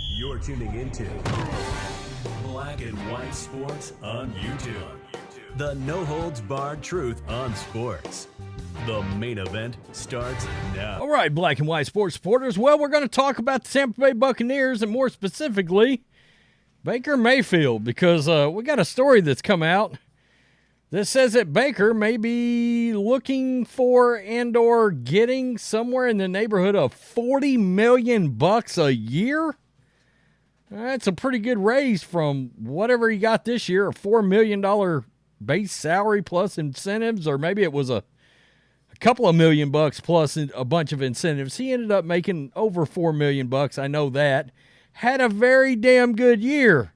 You're tuning into Black and White Sports on YouTube. The no-holds-barred truth on sports. The main event starts now. All right, Black and White Sports supporters. Well, we're going to talk about the Tampa Bay Buccaneers and more specifically Baker Mayfield because we got a story that's come out that says that Baker may be looking for and or getting somewhere in the neighborhood of $40 million a year. That's a pretty good raise from whatever he got this year, a $4 million base salary plus incentives, or maybe it was a couple of $1 million plus a bunch of incentives. He ended up making over $4 million. I know that. Had a very damn good year.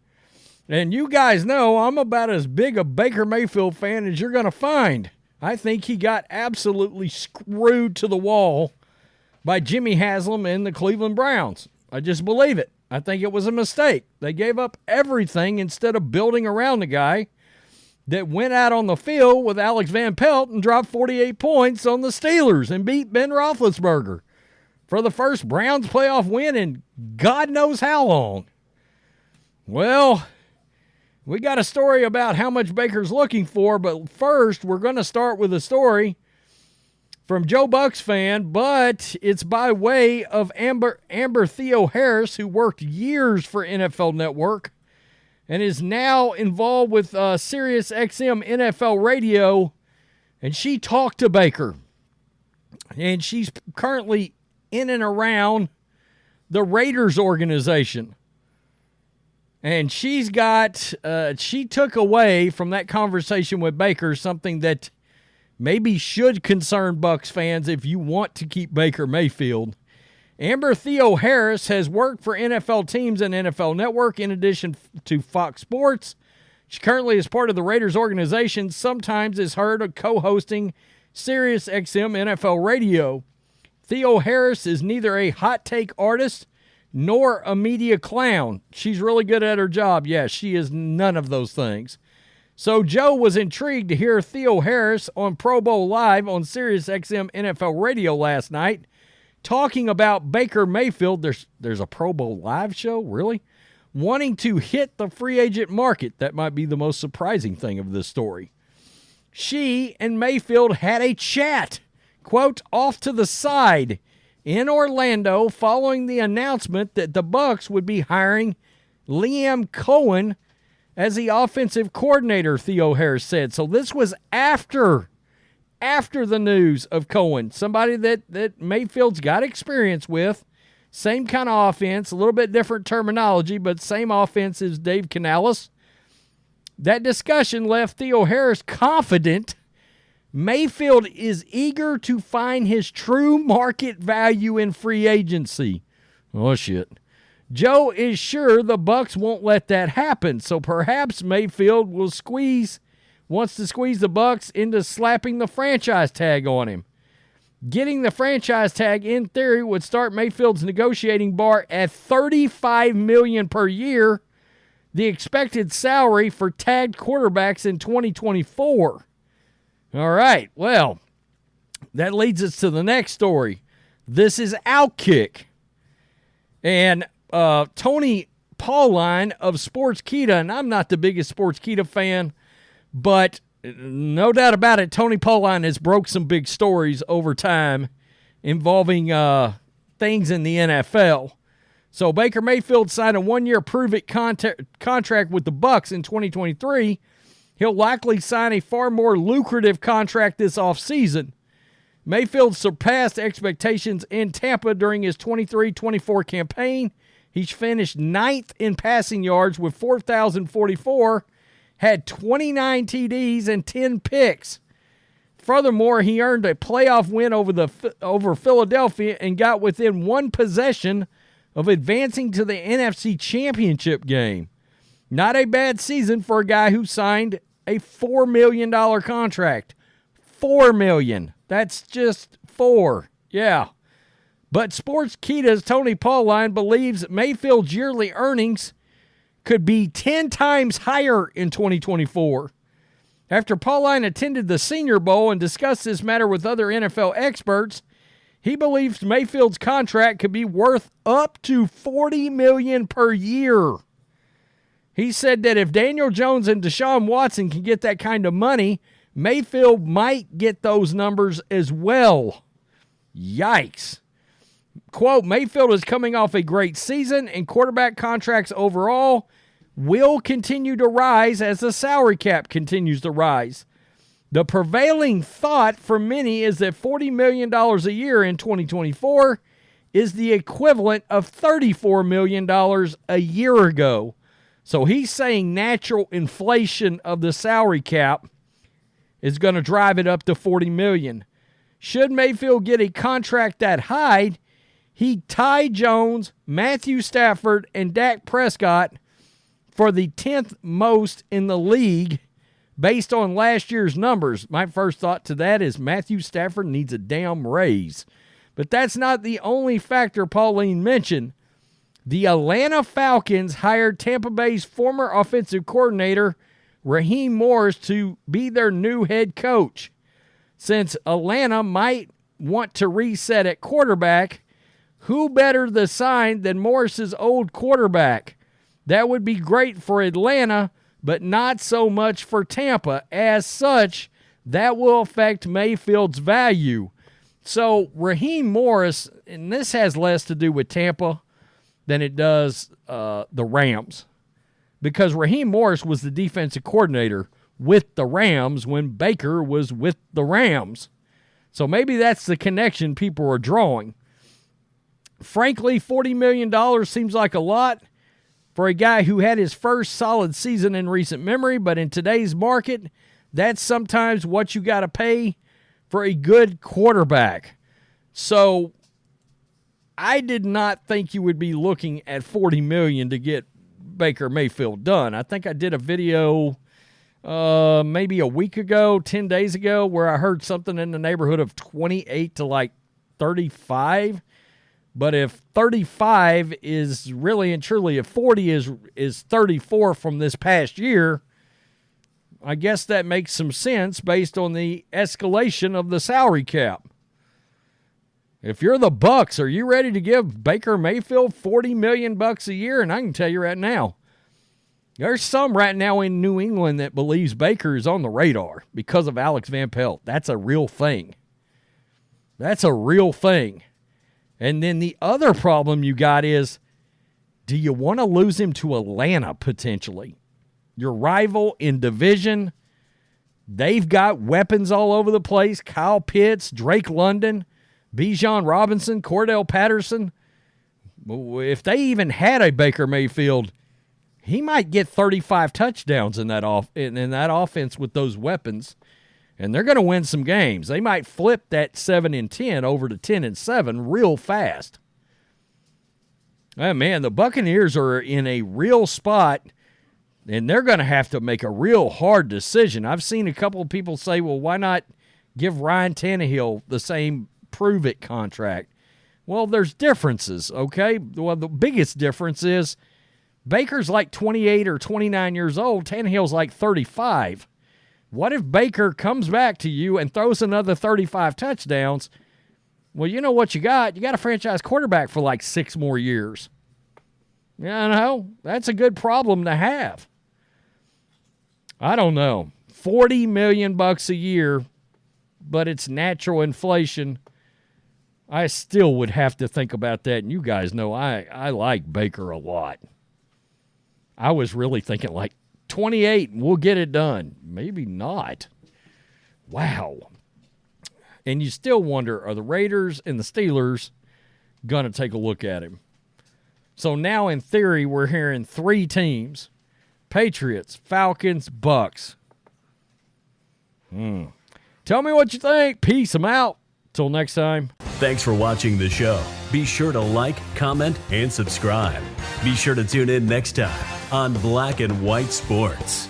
And you guys know I'm about as big a Baker Mayfield fan as you're going to find. I think he got absolutely screwed to the wall by Jimmy Haslam and the Cleveland Browns. I just believe it. I think it was a mistake. They gave up everything instead of building around the guy that went out on the field with Alex Van Pelt and dropped 48 points on the Steelers and beat Ben Roethlisberger for the first Browns playoff win in God knows how long. Well, we got a story about how much Baker's looking for, but first we're going to start with a story from Joe Bucks fan, but it's by way of Amber Theo-Harris, who worked years for NFL Network and is now involved with Sirius XM NFL Radio, and she talked to Baker. And she's currently in and around the Raiders organization. And she's got, she took away from that conversation with Baker something that maybe should concern Bucs fans if you want to keep Baker Mayfield. Amber Theo-Harris has worked for NFL teams and NFL Network in addition to Fox Sports. She currently is part of the Raiders organization, sometimes is heard co-hosting Sirius XM NFL Radio. Theo-Harris is neither a hot take artist nor a media clown. She's really good at her job. Yes, she is none of those things. So Joe was intrigued to hear Theo-Harris on Pro Bowl Live on Sirius XM NFL Radio last night talking about Baker Mayfield. There's a Pro Bowl Live show, really? Wanting to hit the free agent market. That might be the most surprising thing of this story. She and Mayfield had a chat, quote, off to the side in Orlando following the announcement that the Bucs would be hiring Liam Cohen as the offensive coordinator, Theo-Harris said. So this was after the news of Cohen, somebody that Mayfield's got experience with, same kind of offense, a little bit different terminology, but same offense as Dave Canales. That discussion left Theo-Harris confident Mayfield is eager to find his true market value in free agency. Oh, shit. Joe is sure the Bucs won't let that happen, so perhaps Mayfield wants to squeeze the Bucs into slapping the franchise tag on him. Getting the franchise tag, in theory, would start Mayfield's negotiating bar at $35 million per year, the expected salary for tagged quarterbacks in 2024. All right, well, that leads us to the next story. This is Outkick. And Tony Pauline of Sportskeeda, and I'm not the biggest Sportskeeda fan, but no doubt about it, Tony Pauline has broke some big stories over time involving things in the NFL. So Baker Mayfield signed a one-year prove-it contract with the Bucs in 2023. He'll likely sign a far more lucrative contract this offseason. Mayfield surpassed expectations in Tampa during his 23-24 campaign. He's finished 9th in passing yards with 4,044, had 29 TDs and 10 picks. Furthermore, he earned a playoff win over Philadelphia and got within one possession of advancing to the NFC Championship game. Not a bad season for a guy who signed a $4 million contract. $4 million. That's just 4. Yeah. But Sportskeeda's Tony Pauline believes Mayfield's yearly earnings could be 10 times higher in 2024. After Pauline attended the Senior Bowl and discussed this matter with other NFL experts, He believes Mayfield's contract could be worth up to $40 million per year. He said that if Daniel Jones and Deshaun Watson can get that kind of money, Mayfield might get those numbers as well. Yikes. Quote, Mayfield is coming off a great season, and quarterback contracts overall will continue to rise as the salary cap continues to rise. The prevailing thought for many is that $40 million a year in 2024 is the equivalent of $34 million a year ago. So he's saying natural inflation of the salary cap is going to drive it up to $40 million. Should Mayfield get a contract that high, he'd tie Jones, Matthew Stafford, and Dak Prescott for the 10th most in the league based on last year's numbers. My first thought to that is Matthew Stafford needs a damn raise. But that's not the only factor Pauline mentioned. The Atlanta Falcons hired Tampa Bay's former offensive coordinator, Raheem Morris, to be their new head coach. Since Atlanta might want to reset at quarterback, who better to sign than Morris's old quarterback? That would be great for Atlanta, but not so much for Tampa. As such, that will affect Mayfield's value. So Raheem Morris, and this has less to do with Tampa than it does the Rams, because Raheem Morris was the defensive coordinator with the Rams when Baker was with the Rams. So maybe that's the connection people are drawing. Frankly, $40 million seems like a lot for a guy who had his first solid season in recent memory, but in today's market, that's sometimes what you got to pay for a good quarterback. So I did not think you would be looking at $40 million to get Baker Mayfield done. I think I did a video maybe a week ago, 10 days ago, where I heard something in the neighborhood of 28 to like 35. But if 35 is really and truly, if 40 is 34 from this past year, I guess that makes some sense based on the escalation of the salary cap. If you're the Bucs, are you ready to give Baker Mayfield $40 million a year? And I can tell you right now, there's some right now in New England that believes Baker is on the radar because of Alex Van Pelt. That's a real thing. That's a real thing. And then the other problem you got is, do you want to lose him to Atlanta potentially? Your rival in division. They've got weapons all over the place. Kyle Pitts, Drake London, Bijan Robinson, Cordell Patterson. If they even had a Baker Mayfield, he might get 35 touchdowns in that offense with those weapons. And they're going to win some games. They might flip that 7-10 over to 10-7 real fast. Oh, man, the Buccaneers are in a real spot, and they're going to have to make a real hard decision. I've seen a couple of people say, well, why not give Ryan Tannehill the same prove-it contract? Well, there's differences, okay? Well, the biggest difference is Baker's like 28 or 29 years old. Tannehill's like 35. What if Baker comes back to you and throws another 35 touchdowns? Well, you know what you got? You got a franchise quarterback for like 6 more years. You know, that's a good problem to have. I don't know. $40 million a year, but it's natural inflation. I still would have to think about that, and you guys know I like Baker a lot. I was really thinking like 28, and we'll get it done. Maybe not. Wow. And you still wonder, are the Raiders and the Steelers going to take a look at him? So now, in theory, we're hearing 3 teams. Patriots, Falcons, Bucks. Tell me what you think. Peace. I'm out. Till next time. Thanks for watching the show. Be sure to like, comment, and subscribe. Be sure to tune in next time on Black and White Sports.